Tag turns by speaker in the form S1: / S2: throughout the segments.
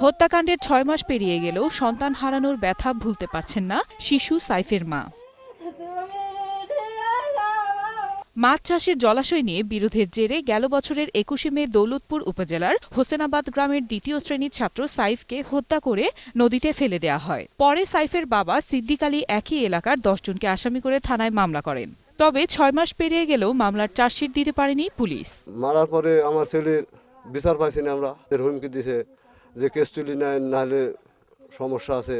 S1: হত্যাকাণ্ডের ৬ মাস পেরিয়ে গেলেও সন্তান হারানোর ব্যথা ভুলতে পারছেন না শিশু সাইফের মা। মাছ চাষের জলাশয় নিয়ে বিরোধের জেরে গেল বছরের ২১শে মে দৌলতপুর উপজেলার হোসেনাবাদ গ্রামের দ্বিতীয় শ্রেণীর ছাত্র সাইফকে হত্যা করে নদীতে ফেলে দেওয়া হয়। পরে সাইফের বাবা সিদ্দিক আলী একই এলাকার ১০ জনকে আসামি করে থানায় মামলা করেন। তবে ৬ মাস পেরিয়ে গেলেও মামলার চার্জশিট দিতে পারেনি পুলিশ।
S2: মারার পরে আমার ছেলের বিচার পাইছি না, আমরা হুমকি দিছে যে কেস তুলি নেয়, নাহলে সমস্যা আছে।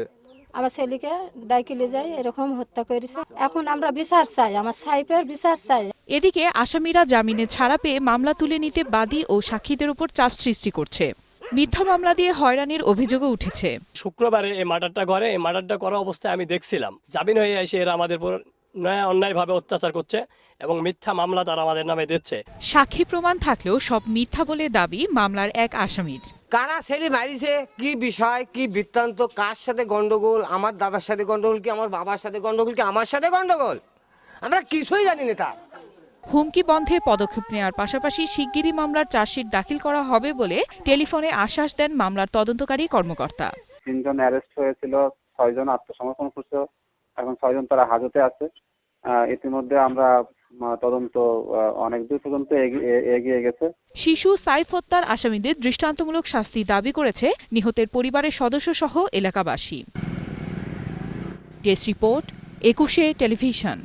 S3: আমার ছেলেকে ডাইকিলে যায় এরকম হত্যা করেছে। এখন আমরা বিচার চাই, আমার সাইফের বিচার চাই।
S1: এদিকে আসামিরা জামিনে ছাড়া পেয়ে মামলা তুলে নিতে বাদী ও সাক্ষীদের উপর চাপ সৃষ্টি করছে। মিথ্যা মামলা দিয়ে হয়রানির অভিযোগও উঠেছে।
S4: শুক্রবারে এই মার্ডারটা করা অবস্থায় আমি দেখছিলাম। জামিন হয়ে এসে এরা আমাদের উপর অন্যায়ভাবে অত্যাচার করছে এবং মিথ্যা মামলা তারা আমাদের নামে দিচ্ছে।
S1: সাক্ষী প্রমাণ থাকলেও সব মিথ্যা বলে দাবি মামলার এক আসামির।
S5: কারা ছেলে মারিছে, কি বিষয়, কি বৃত্তান্ত, কার সাথে গন্ডগোল, আমার দাদার সাথে গন্ডগোল কি আমার বাবার সাথে গন্ডগোল কি আমার সাথে গন্ডগোল, আমরা কিছুই জানি না। তার
S1: হুমকি বন্ধে পদক্ষেপ নেওয়ার পাশাপাশি শিগগিরই মামলার চার্জশিট দাখিল করা হবে বলে টেলিফোনে আশ্বাস দেন মামলার তদন্তকারী কর্মকর্তা।
S6: ৩ জন অ্যারেস্ট হয়েছিল, ৬ জন আত্মসমর্পণ করছে, এখন ৬ জন তারা হাজতে আছে। ইতিমধ্যে আমরা তদন্ত অনেক দূর পর্যন্ত এগিয়ে গেছে।
S1: শিশু সাইফ হত্যার আসামিদের দৃষ্টান্তমূলক শাস্তি দাবি করেছে নিহতের পরিবারের সদস্য সহ এলাকাবাসী। ডেস্ক রিপোর্ট, ২১শে টেলিভিশন।